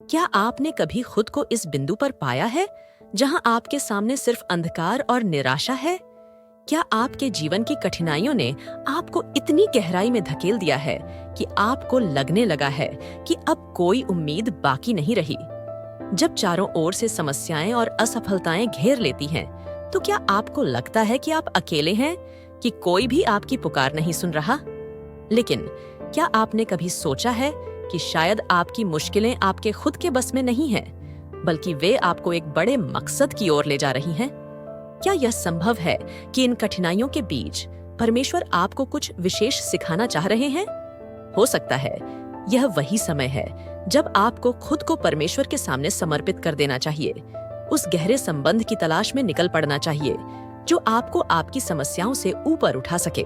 क्या आपने कभी खुद को इस बिंदु पर पाया है जहां आपके सामने सिर्फ अंधकार और निराशा है? क्या आपके जीवन की कठिनाइयों ने आपको इतनी गहराई में धकेल दिया है कि आपको लगने लगा है कि अब कोई उम्मीद बाकी नहीं रही? जब चारों ओर से समस्याएं और असफलताएं घेर लेती हैं, तो क्या आपको लगता है कि आप अकेले हैं, कि कोई भी आपकी पुकार नहीं सुन रहा? लेकिन क्या आपने कभी सोचा है कि शायद आपकी मुश्किलें आपके खुद के बस में नहीं हैं, बल्कि वे आपको एक बड़े मकसद की ओर ले जा रही हैं? क्या यह संभव है कि इन कठिनाइयों के बीच परमेश्वर आपको कुछ विशेष सिखाना चाह रहे हैं? हो सकता है यह वही समय है जब आपको खुद को परमेश्वर के सामने समर्पित कर देना चाहिए, उस गहरे संबंध की तलाश में निकल पड़ना चाहिए जो आपको आपकी समस्याओं से ऊपर उठा सके।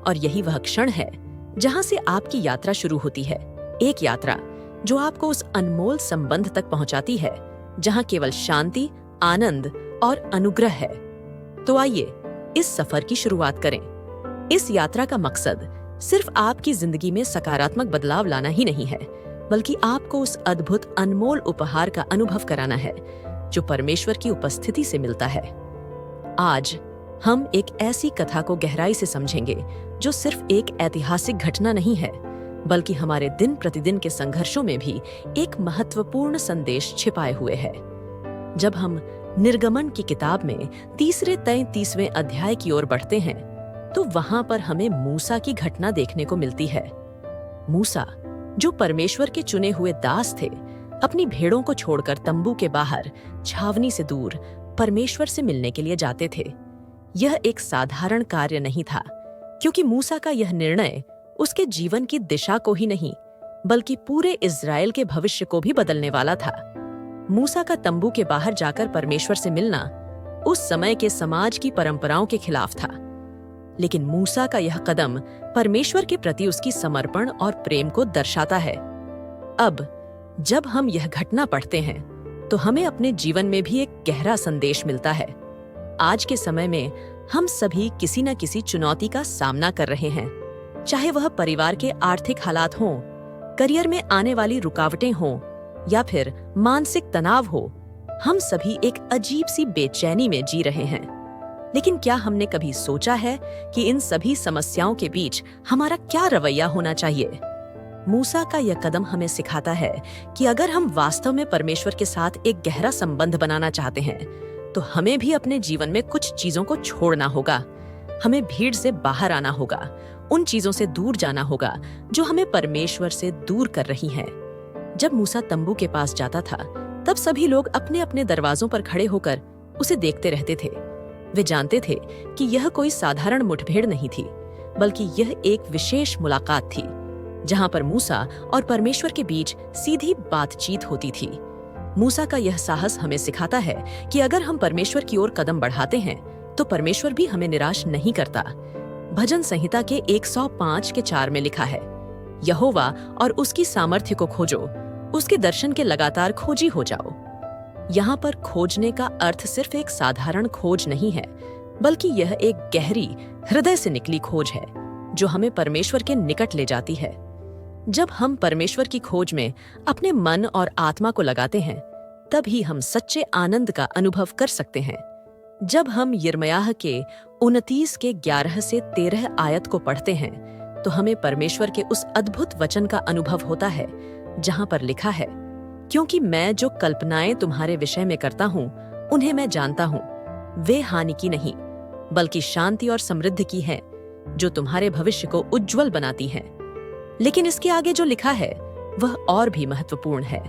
और यही वह क्षण है जहां से आपकी यात्रा शुरू होती है, एक यात्रा जो आपको उस अनमोल संबंध तक पहुंचाती है जहां केवल शांति, आनंद और अनुग्रह है। तो आइए इस सफर की शुरुआत करें। इस यात्रा का मकसद सिर्फ आपकी जिंदगी में सकारात्मक बदलाव लाना ही नहीं है, बल्कि आपको उस अद्भुत अनमोल उपहार का अनुभव कराना है जो परमेश्वर की उपस्थिति से मिलता है। आज हम एक ऐसी कथा को गहराई से समझेंगे जो सिर्फ एक ऐतिहासिक घटना नहीं है, बल्कि हमारे दिन प्रतिदिन के संघर्षों में भी एक महत्वपूर्ण संदेश छिपाए हुए है। जब हम निर्गमन की किताब में 33वें अध्याय की ओर बढ़ते हैं, तो वहां पर हमें मूसा की घटना देखने को मिलती है। मूसा, जो परमेश्वर के चुने हुए दास थे, अपनी भेड़ों को छोड़कर तंबू के बाहर छावनी से दूर परमेश्वर से मिलने के लिए जाते थे। यह एक साधारण कार्य नहीं था, क्योंकि मूसा का यह निर्णय उसके जीवन की दिशा को ही नहीं, बल्कि पूरे इज़राइल के भविष्य को भी बदलने वाला था। मूसा का तंबू के बाहर जाकर परमेश्वर से मिलना उस समय के समाज की परंपराओं के खिलाफ था, लेकिन मूसा का यह कदम परमेश्वर के प्रति उसकी समर्पण और प्रेम को दर्शाता है। अब जब हम यह घटना पढ़ते हैं, तो हमें अपने जीवन में भी एक गहरा संदेश मिलता है। आज के समय में हम सभी किसी न किसी चुनौती का सामना कर रहे हैं, चाहे वह परिवार के आर्थिक हालात हों, करियर में आने वाली रुकावटें हों, या फिर मानसिक तनाव हो। हम सभी एक अजीब सी बेचैनी में जी रहे हैं। लेकिन क्या हमने कभी सोचा है कि इन सभी समस्याओं के बीच हमारा क्या रवैया होना चाहिए? मूसा का यह कदम हमें सिखाता है कि अगर हम वास्तव में परमेश्वर के साथ एक गहरा संबंध बनाना चाहते हैं, तो हमें भी अपने जीवन में कुछ चीजों को छोड़ना होगा। हमें भीड़ से बाहर आना होगा, उन चीजों से दूर जाना होगा जो हमें परमेश्वर से दूर कर रही हैं। जब मूसा तंबू के पास जाता था, तब सभी लोग अपने अपने दरवाजों पर खड़े होकर उसे देखते रहते थे। वे जानते थे कि यह कोई साधारण मुठभेड़ नहीं थी, बल्कि यह एक विशेष मुलाकात थी, जहां पर मूसा और परमेश्वर के बीच सीधी बातचीत होती थी। मूसा का यह साहस हमें सिखाता है कि अगर हम परमेश्वर की ओर कदम बढ़ाते हैं, तो परमेश्वर भी हमें निराश नहीं करता। भजन संहिता के 105:4 में लिखा है, यहोवा और उसकी सामर्थ्य को खोजो, उसके दर्शन के लगातार खोजी हो जाओ। यहाँ पर खोजने का अर्थ सिर्फ एक साधारण खोज नहीं है, बल्कि यह एक गहरी, हृदय से निकली खोज है जो हमें परमेश्वर के निकट ले जाती है। जब हम परमेश्वर की खोज में अपने मन और आत्मा को लगाते हैं, तभी हम सच्चे आनंद का अनुभव कर सकते हैं। जब हम यिर्मयाह के 29 के 11 से 13 आयत को पढ़ते हैं, तो हमें परमेश्वर के उस अद्भुत वचन का अनुभव होता है जहां पर लिखा है, क्योंकि मैं जो कल्पनाएं तुम्हारे विषय में करता हूं, उन्हें मैं जानता हूं। वे हानि की नहीं, बल्कि शांति और समृद्धि की हैं, जो तुम्हारे भविष्य को उज्जवल बनाती हैं। लेकिन इसके आगे जो लिखा है वह और भी महत्वपूर्ण है।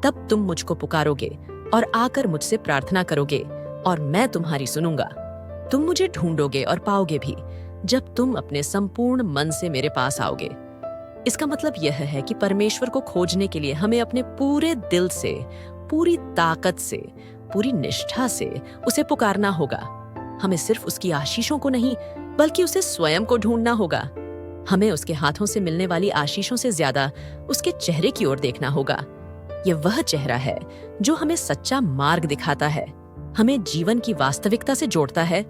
तब तुम मुझको पुकारोगे और आकर मुझसे प्रार्थना करोगे, और मैं तुम्हारी सुनूंगा। तुम मुझे ढूंढोगे और पाओगे भी, जब तुम अपने संपूर्ण मन से मेरे पास आओगे। इसका मतलब यह है कि परमेश्वर को खोजने के लिए हमें अपने पूरे दिल से, पूरी ताकत से, पूरी निष्ठा से उसे पुकारना होगा। हमें सिर्फ उसकी आशीषों को नहीं, बल्कि उसे स्वयं को ढूंढना होगा। हमें उसके हाथों से मिलने वाली आशीषों से ज्यादा उसके चेहरे की ओर देखना होगा। यह वह चेहरा है जो हमें सच्चा मार्ग दिखाता है, हमें जीवन की वास्तविकता से जोड़ता है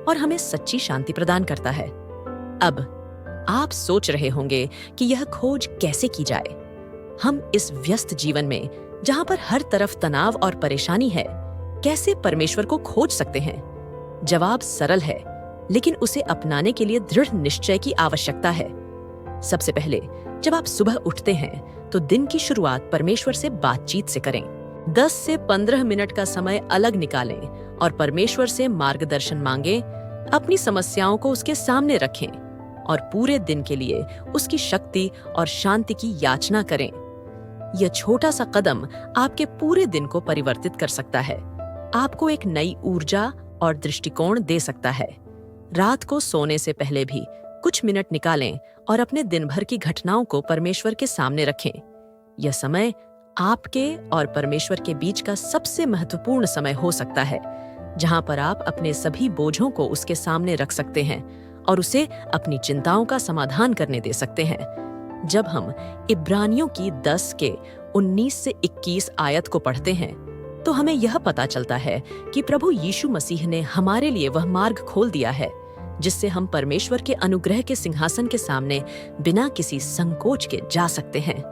और हमें सच्ची शांति प्रदान करता है। अब आप सोच रहे होंगे कि यह खोज कैसे की जाए। हम इस व्यस्त जीवन में जहां पर हर तरफ तनाव और परेशानी है, कैसे परमेश्वर को खोज सकते हैं? जवाब सरल है, लेकिन उसे अपनाने के लिए दृढ़ निश्चय की आवश्यकता है। सबसे पहले, जब आप सुबह उठते हैं तो दिन की शुरुआत परमेश्वर से बातचीत से करें। 10 से 15 मिनट का समय अलग निकालें और परमेश्वर से मार्गदर्शन मांगें। अपनी समस्याओं को उसके सामने रखें और पूरे दिन के लिए उसकी शक्ति और शांति की याचना करें। यह छोटा सा कदम आपके पूरे दिन को परिवर्तित कर सकता है, आपको एक नई ऊर्जा और दृष्टिकोण दे सकता है। रात को सोने से पहले भी कुछ मिनट निकालें और अपने दिन भर की घटनाओं को परमेश्वर के सामने रखें। यह समय आपके और परमेश्वर के बीच का सबसे महत्वपूर्ण समय हो सकता है, जहां पर आप अपने सभी बोझों को उसके सामने रख सकते हैं और उसे अपनी चिंताओं का समाधान करने दे सकते हैं। जब हम इब्रानियों की 10 के 19 से 21 आयत को पढ़ते हैं तो हमें यह पता चलता है कि प्रभु यीशु मसीह ने हमारे लिए वह मार्ग खोल दिया है जिससे हम परमेश्वर के अनुग्रह के सिंहासन के सामने बिना किसी संकोच के जा सकते हैं।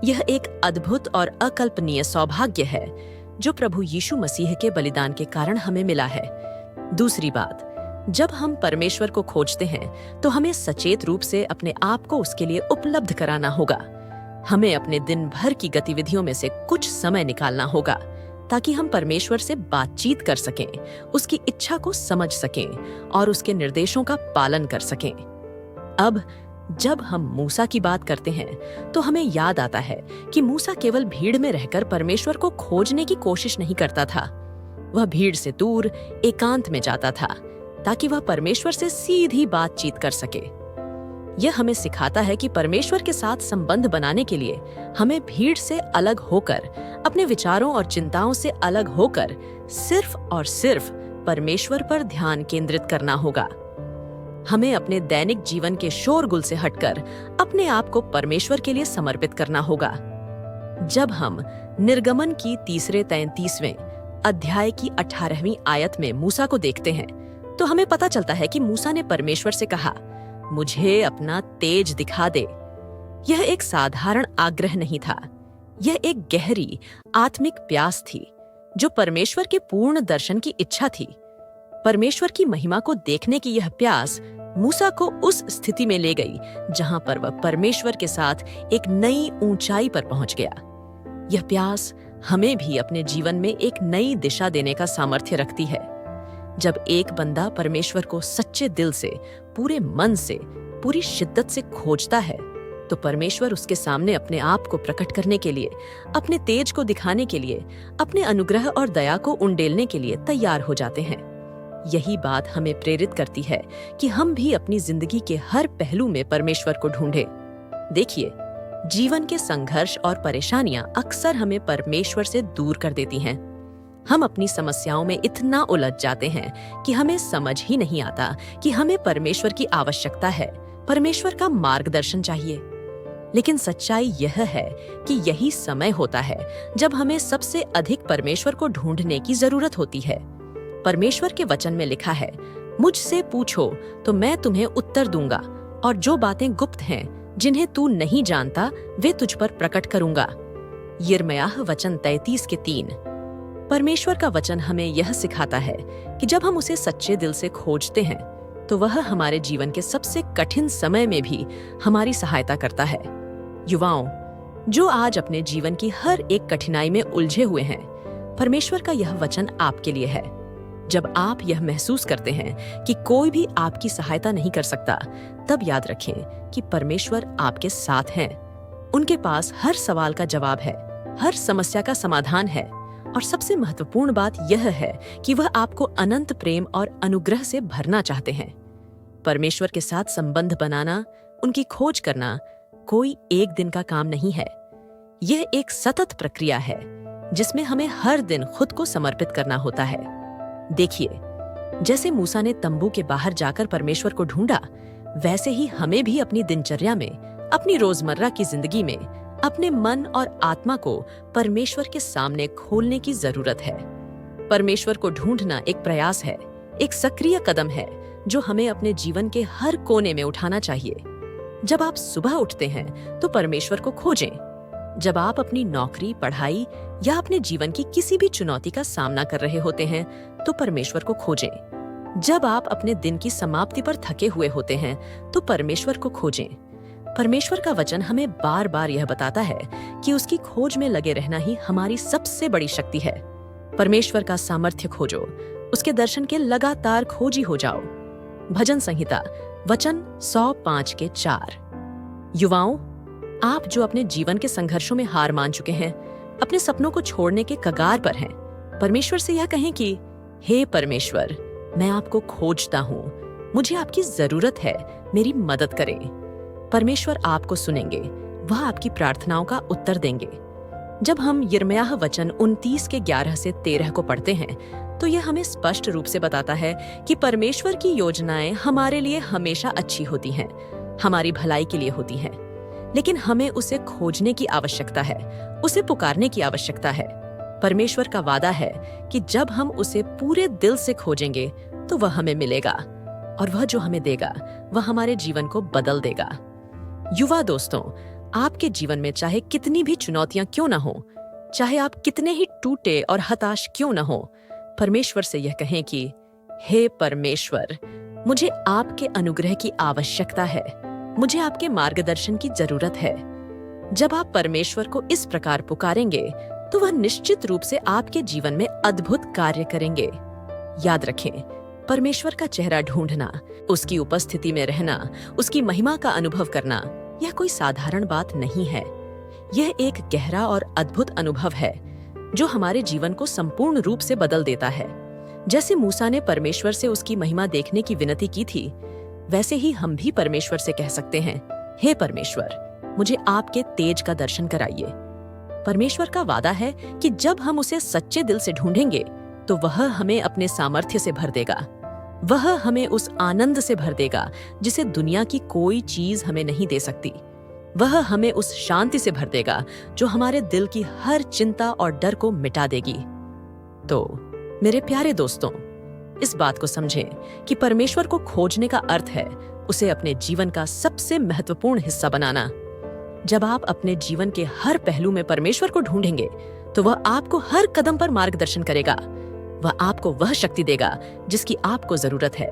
यह एक अद्भुत और अकल्पनीय सौभाग्य है जो प्रभु यीशु मसीह के बलिदान के कारण हमें मिला है। दूसरी बात, जब हम परमेश्वर को खोजते हैं तो हमें सचेत रूप से अपने आप को उसके लिए उपलब्ध कराना होगा। हमें अपने दिन भर की गतिविधियों में से कुछ समय निकालना होगा ताकि हम परमेश्वर से बातचीत कर सकें, उसकी इच्छा को समझ सकें और उसके निर्देशों का पालन कर सकें। अब जब हम मूसा की बात करते हैं तो हमें याद आता है कि मूसा केवल भीड़ में रहकर परमेश्वर को खोजने की कोशिश नहीं करता था। वह भीड़ से दूर एकांत में जाता था ताकि वह परमेश्वर से सीधी बातचीत कर सके। यह हमें सिखाता है कि परमेश्वर के साथ संबंध बनाने के लिए हमें भीड़ से अलग होकर, अपने विचारों और चिंताओं से अलग होकर सिर्फ और सिर्फ परमेश्वर पर ध्यान केंद्रित करना होगा। हमें अपने दैनिक जीवन के शोरगुल से हटकर अपने आप को परमेश्वर के लिए समर्पित करना होगा। जब हम निर्गमन की 33वें अध्याय की 18वीं आयत में मूसा को देखते हैं तो हमें पता चलता है कि मूसा ने परमेश्वर से कहा, मुझे अपना तेज दिखा दे। यह एक साधारण आग्रह नहीं था, यह एक गहरी आत्मिक प्यास थी जो परमेश्वर के पूर्ण दर्शन की इच्छा थी। परमेश्वर की महिमा को देखने की यह प्यास मूसा को उस स्थिति में ले गई जहां पर वह परमेश्वर के साथ एक नई ऊंचाई पर पहुंच गया। यह प्यास हमें भी अपने जीवन में एक नई दिशा देने का सामर्थ्य रखती है। जब एक बंदा परमेश्वर को सच्चे दिल से, पूरे मन से, पूरी शिद्दत से खोजता है तो परमेश्वर उसके सामने अपने आप को प्रकट करने के लिए, अपने तेज को दिखाने के लिए, अपने अनुग्रह और दया को उंडेलने के लिए तैयार हो जाते हैं। यही बात हमें प्रेरित करती है कि हम भी अपनी जिंदगी के हर पहलू में परमेश्वर को ढूंढें। देखिए, जीवन के संघर्ष और परेशानियां अक्सर हमें परमेश्वर से दूर कर देती हैं। हम अपनी समस्याओं में इतना उलझ जाते हैं कि हमें समझ ही नहीं आता कि हमें परमेश्वर की आवश्यकता है, परमेश्वर का मार्गदर्शन चाहिए। लेकिन सच्चाई यह है कि यही समय होता है जब हमें सबसे अधिक परमेश्वर को ढूंढने की जरूरत होती है। परमेश्वर के वचन में लिखा है, मुझसे पूछो तो मैं तुम्हें उत्तर दूंगा और जो बातें गुप्त हैं, जिन्हें तू नहीं जानता, वे तुझ पर प्रकट करूंगा। यिर्मयाह वचन 33:3। परमेश्वर का वचन हमें यह सिखाता है कि जब हम उसे सच्चे दिल से खोजते हैं तो वह हमारे जीवन के सबसे कठिन समय में भी हमारी सहायता करता है। युवाओं, जो आज अपने जीवन की हर एक कठिनाई में उलझे हुए हैं, परमेश्वर का यह वचन आपके लिए है। जब आप यह महसूस करते हैं कि कोई भी आपकी सहायता नहीं कर सकता, तब याद रखें कि परमेश्वर आपके साथ हैं। उनके पास हर सवाल का जवाब है, हर समस्या का समाधान है और सबसे महत्वपूर्ण बात यह है कि वह आपको अनंत प्रेम और अनुग्रह से भरना चाहते हैं। परमेश्वर के साथ संबंध बनाना, उनकी खोज करना कोई एक दिन का काम नहीं है। यह एक सतत प्रक्रिया है जिसमें हमें हर दिन खुद को समर्पित करना होता है। देखिए, जैसे मूसा ने तंबू के बाहर जाकर परमेश्वर को ढूंढा, वैसे ही हमें भी अपनी दिनचर्या में, अपनी रोजमर्रा की जिंदगी में अपने मन और आत्मा को परमेश्वर के सामने खोलने की जरूरत है। परमेश्वर को ढूंढना एक प्रयास है, एक सक्रिय कदम है जो हमें अपने जीवन के हर कोने में उठाना चाहिए। जब आप सुबह उठते हैं तो परमेश्वर को खोजें। जब आप अपनी नौकरी, पढ़ाई या अपने जीवन की किसी भी चुनौती का सामना कर रहे होते हैं, तो परमेश्वर को खोजें। जब आप अपने दिन की समाप्ति पर थके हुए होते हैं, तो परमेश्वर को खोजें। परमेश्वर का वचन हमें बार बार यह बताता है कि उसकी खोज में लगे रहना ही हमारी सबसे बड़ी शक्ति है। परमेश्वर का सामर्थ्य खोजो, उसके दर्शन के लगातार खोजी हो जाओ। भजन संहिता वचन 105:4। युवाओं, आप जो अपने जीवन के संघर्षों में हार मान चुके हैं, अपने सपनों को छोड़ने के कगार पर हैं, परमेश्वर से यह कहें कि हे परमेश्वर, मैं आपको खोजता हूँ, मुझे आपकी जरूरत है, मेरी मदद करें। परमेश्वर आपको सुनेंगे, वह आपकी प्रार्थनाओं का उत्तर देंगे। जब हम यिर्मयाह वचन 29:11-13 को पढ़ते हैं, तो यह हमें स्पष्ट रूप से बताता है कि परमेश्वर की योजनाएं हमारे लिए हमेशा अच्छी होती हैं, हमारी भलाई के लिए होती हैं। लेकिन हमें उसे खोजने की आवश्यकता है, उसे पुकारने की आवश्यकता है। परमेश्वर का वादा है कि जब हम उसे पूरे दिल से खोजेंगे, तो वह हमें मिलेगा, और वह जो हमें देगा, वह हमारे जीवन को बदल देगा। युवा दोस्तों, आपके जीवन में चाहे कितनी भी चुनौतियां क्यों न हो, चाहे आप कितने ही टूटे और हताश क्यों न हो, परमेश्वर से यह कहें कि हे परमेश्वर, मुझे आपके अनुग्रह की आवश्यकता है, मुझे आपके मार्गदर्शन की जरूरत है। जब आप परमेश्वर को इस प्रकार पुकारेंगे, तो वह निश्चित रूप से आपके जीवन में अद्भुत कार्य करेंगे। याद रखें, परमेश्वर का चेहरा ढूंढना, उसकी उपस्थिति में रहना, उसकी महिमा का अनुभव करना, यह कोई साधारण बात नहीं है। यह एक गहरा और अद्भुत अनुभव है जो हमारे जीवन को संपूर्ण रूप से बदल देता है। जैसे मूसा ने परमेश्वर से उसकी महिमा देखने की विनती की थी, वैसे ही हम भी परमेश्वर से कह सकते हैं, हे परमेश्वर, मुझे आपके तेज का दर्शन कराइए। परमेश्वर का वादा है कि जब हम उसे सच्चे दिल से ढूंढेंगे, तो वह हमें अपने सामर्थ्य से भर देगा। वह हमें उस आनंद से भर देगा जिसे दुनिया की कोई चीज हमें नहीं दे सकती। वह हमें उस शांति से भर देगा जो हमारे दिल की हर चिंता और डर को मिटा देगी। तो मेरे प्यारे दोस्तों, इस बात को समझें कि परमेश्वर को खोजने का अर्थ है उसे अपने जीवन का सबसे महत्वपूर्ण हिस्सा बनाना। जब आप अपने जीवन के हर पहलू में परमेश्वर को ढूंढेंगे, तो वह आपको हर कदम पर मार्गदर्शन करेगा। वह आपको वह शक्ति देगा जिसकी आपको जरूरत है।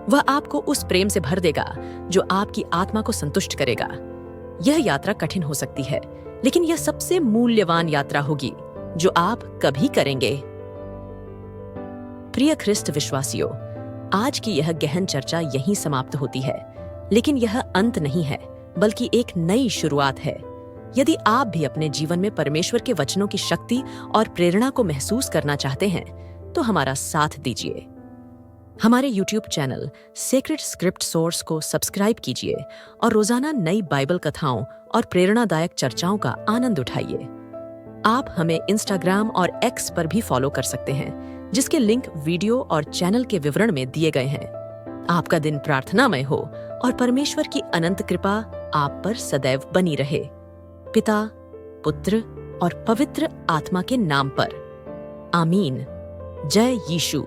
वह आपको उस प्रेम से भर देगा जो आपकी आत्मा को संतुष्ट करेगा। यह यात्रा कठिन हो सकती है, लेकिन यह सबसे मूल्यवान यात्रा होगी जो आप कभी करेंगे। प्रिय ख्रिस्त विश्वासियों, आज की यह गहन चर्चा यहीं समाप्त होती है, लेकिन यह अंत नहीं है, बल्कि एक नई शुरुआत है। यदि आप भी अपने जीवन में परमेश्वर के वचनों की शक्ति और प्रेरणा को महसूस करना चाहते हैं, तो हमारा साथ दीजिए। हमारे YouTube channel sacred script source को सब्सक्राइब कीजिए और रोजाना नई बाइबल कथाओं और प्रेरणादायक चर्चाओं का आनंद उठाइए। आप हमें Instagram और X पर भी फॉलो कर सकते हैं, जिसके लिंक वीडियो और चैनल के विवरण में दिए गए हैं। आपका दिन प्रार्थनामय हो और परमेश्वर की अनंत कृपा आप पर सदैव बनी रहे। पिता, पुत्र और पवित्र आत्मा के नाम पर। आमीन। जय यीशु।